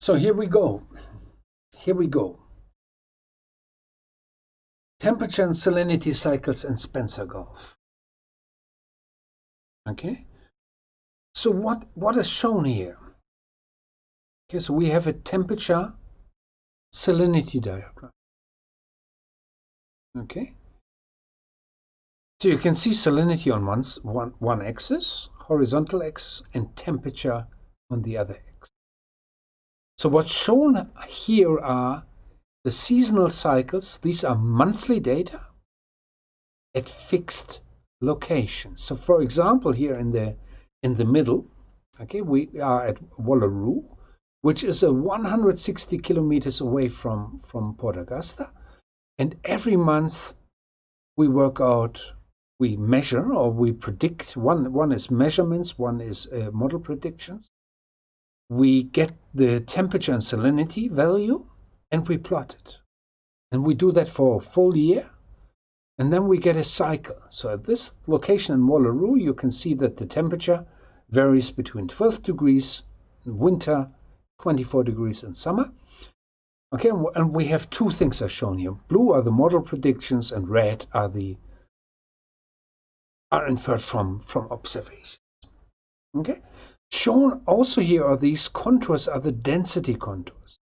So here we go. Here we go. Temperature and salinity cycles in Spencer Gulf. Okay. So what is shown here? Okay, so we have a temperature salinity diagram. Okay. So you can see salinity on one axis, horizontal axis, and temperature on the other axis. So what's shown here are the seasonal cycles. These are monthly data at fixed locations. So for example, here in the middle, okay, we are at Wallaroo, which is 160 kilometers away from Port Augusta. And every month we work out, we measure or we predict. One is measurements, one is model predictions. We get the temperature and salinity value and we plot it. And we do that for a full year. And then we get a cycle. So at this location in Wallaroo, you can see that the temperature varies between 12 degrees in winter, 24 degrees in summer. Okay, and we have two things are shown here. Blue are the model predictions and red are inferred from observations. Okay, shown also here are these contours are the density contours.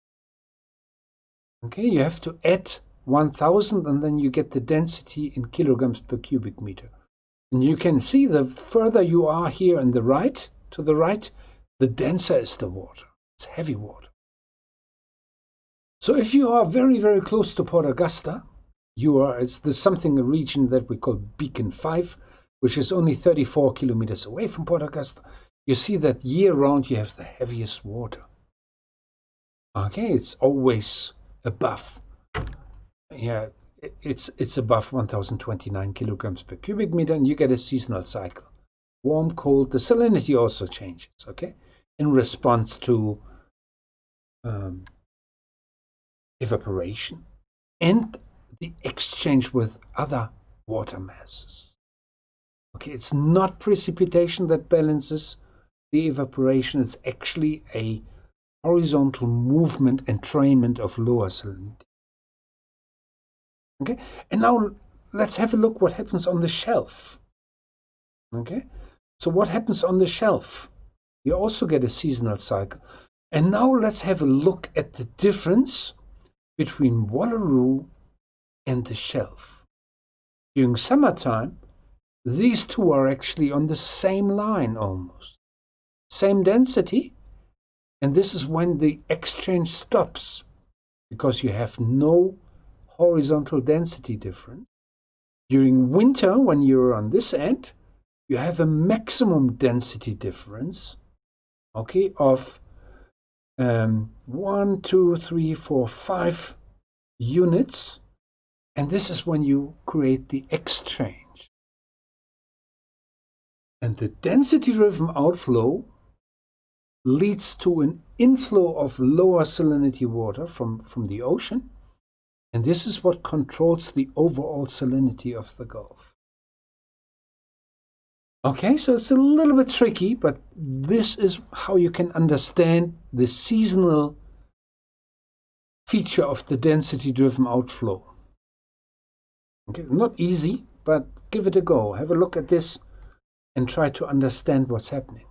Okay, you have to add 1000 and then you get the density in kilograms per cubic meter. And you can see the further you are here on the right, to the right, the denser is the water. It's heavy water. So if you are very, very close to Port Augusta, there's a region that we call Beacon 5, which is only 34 kilometers away from Port Augusta. You see that year round you have the heaviest water. Okay, it's always above. Yeah, it's above 1029 kilograms per cubic meter, and you get a seasonal cycle. Warm, cold, the salinity also changes, okay, in response to evaporation and the exchange with other water masses. Okay, it's not precipitation that balances the evaporation, it's actually a horizontal movement, entrainment of lower salinity. Okay, and now let's have a look what happens on the shelf. Okay, so what happens on the shelf? You also get a seasonal cycle. And now let's have a look at the difference between Wallaroo and the shelf. During summertime, these two are actually on the same line almost. Same density, and this is when the exchange stops because you have no horizontal density difference. During winter, when you're on this end, you have a maximum density difference, okay, of 1, 2, 3, 4, 5 units, and this is when you create the exchange. And the density-driven outflow leads to an inflow of lower salinity water from the ocean, and this is what controls the overall salinity of the Gulf. Okay, so it's a little bit tricky, but this is how you can understand the seasonal feature of the density-driven outflow. Okay, not easy, but give it a go. Have a look at this and try to understand what's happening.